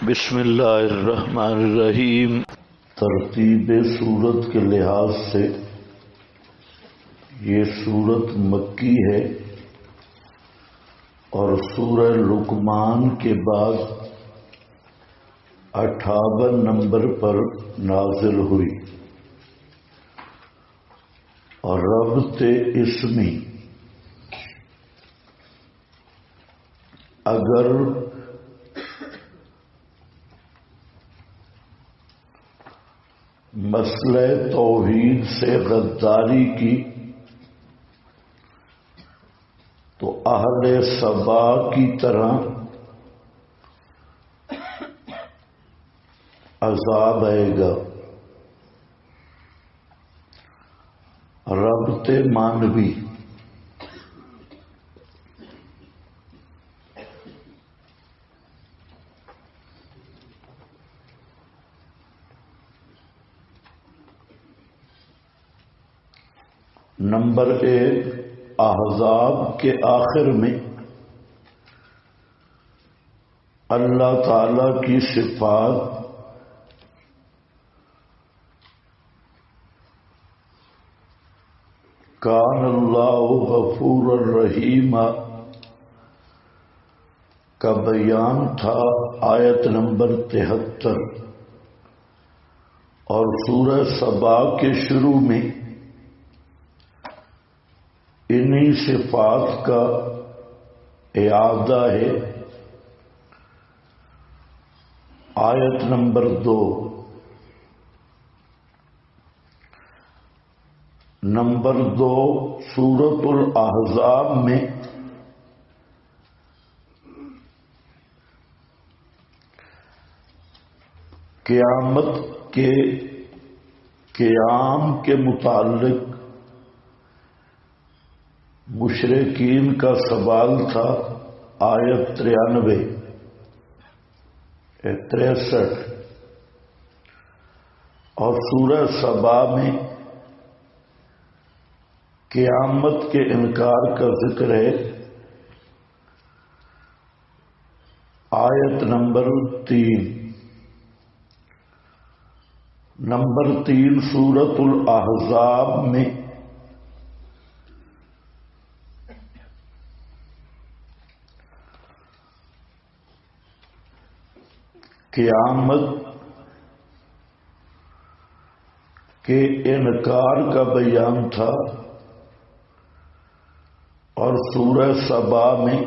بسم اللہ الرحمن الرحیم۔ ترتیب سورت کے لحاظ سے یہ سورت مکی ہے اور سورہ لقمان کے بعد 58 نمبر پر نازل ہوئی، اور ربط اسمی اگر مسئلہ توحید سے غداری کی تو اہل سبا کی طرح عذاب آئے گا۔ ربط مانوی نمبر 1، احزاب کے آخر میں اللہ تعالی کی صفات کان اللہ غفور الرحیم کا بیان تھا، آیت نمبر 73، اور سورہ سبا کے شروع میں انہی صفات کا اعادہ ہے، آیت نمبر 2۔ نمبر 2، سورۃ الاحزاب میں قیامت کے قیام کے متعلق مشرکین کا سوال تھا، آیت 63، اور سورہ سبا میں قیامت کے انکار کا ذکر ہے، آیت نمبر 3۔ نمبر 3، سورۃ الاحزاب میں قیامت کے انکار کا بیان تھا، اور سورہ سبا میں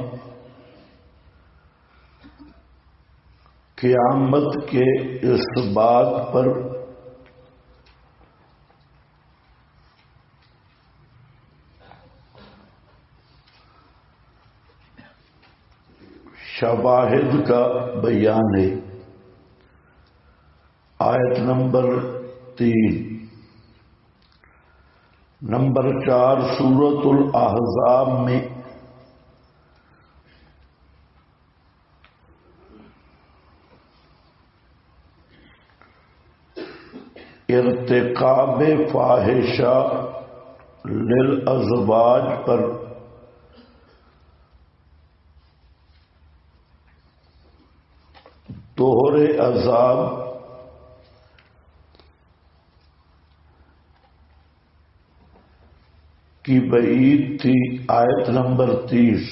قیامت کے اس بات پر شواہد کا بیان ہے، آیت نمبر 3۔ نمبر 4، سورۃ الاحزاب میں ارتکاب فاحشہ للازواج پر دوہرے عذاب کی وعید تھی، آیت نمبر 30،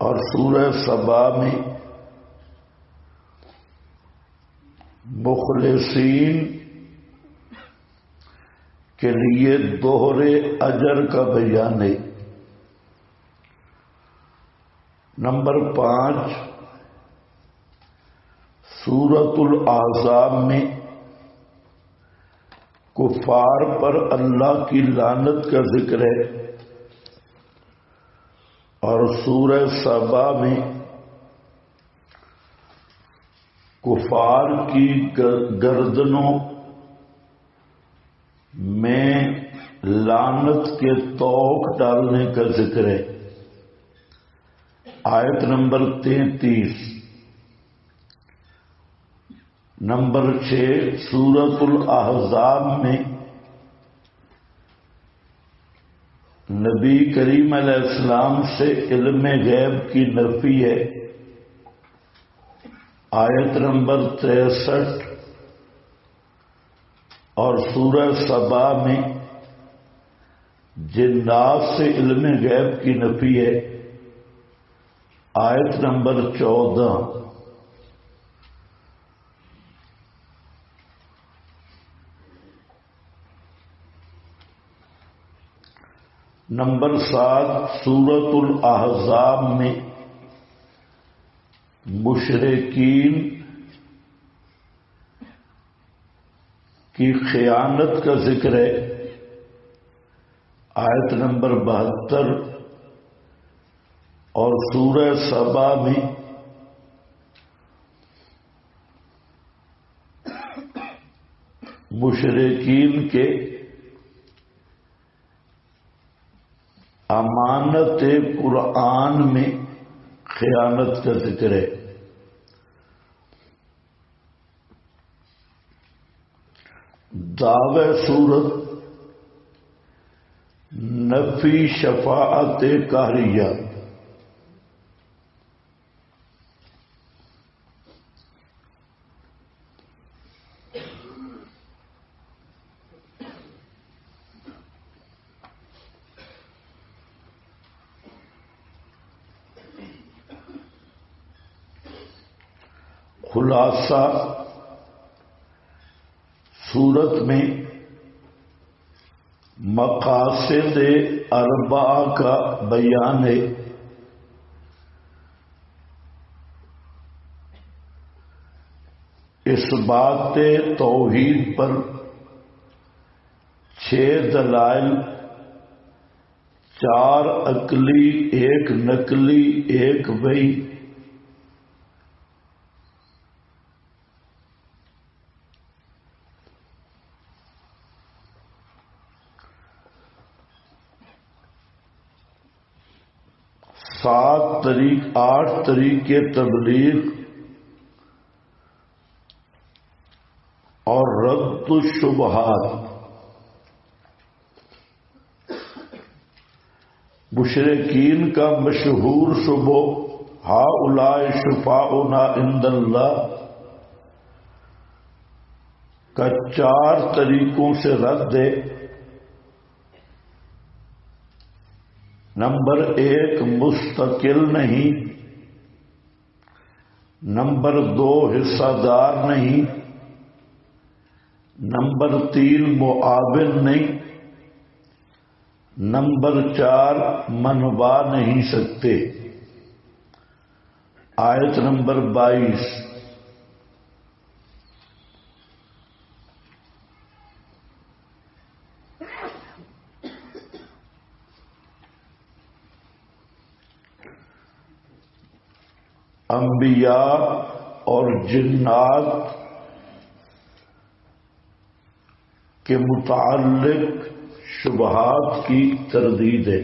اور سورہ سبا میں مخلصین کے لیے دوہرے اجر کا بیان ہے۔ نمبر 5، سورۃ الاحزاب میں کفار پر اللہ کی لعنت کا ذکر ہے، اور سورہ سبا میں کفار کی گردنوں میں لعنت کے طوق ڈالنے کا ذکر ہے، آیت نمبر 33۔ نمبر 6، سورۃ الاحزاب میں نبی کریم علیہ السلام سے علم غیب کی نفی ہے، آیت نمبر 63 اور سورہ سبا میں جنات سے علم غیب کی نفی ہے. آیت نمبر 14. نمبر 7 سورۃ الاحزاب میں مشرکین کی خیانت کا ذکر ہے. آیت نمبر 72 اور سورہ سبا میں مشرکین کے امانت قرآن میں خیانت کا ذکر ہے. دعوی صورت نفی شفاعت قہریہ. خلاصہ سورت میں مقاصد اربعہ کا بیان ہے. اس بات توحید پر 6 دلائل، 4 عقلی، 1 نقلی، 1 وحی. آٹھ طریقے تبلیغ اور رد الشبہات. مشرکین کا مشہور شبہ ہؤلاء شفاؤنا عند اللہ کا 4 طریقوں سے رد ہے. نمبر 1 مستقل نہیں. نمبر 2 حصہ دار نہیں. نمبر 3 معاون نہیں. نمبر 4 منوا نہیں سکتے. آیت نمبر 22. انبیاء اور جنات کے متعلق شبہات کی تردید ہے.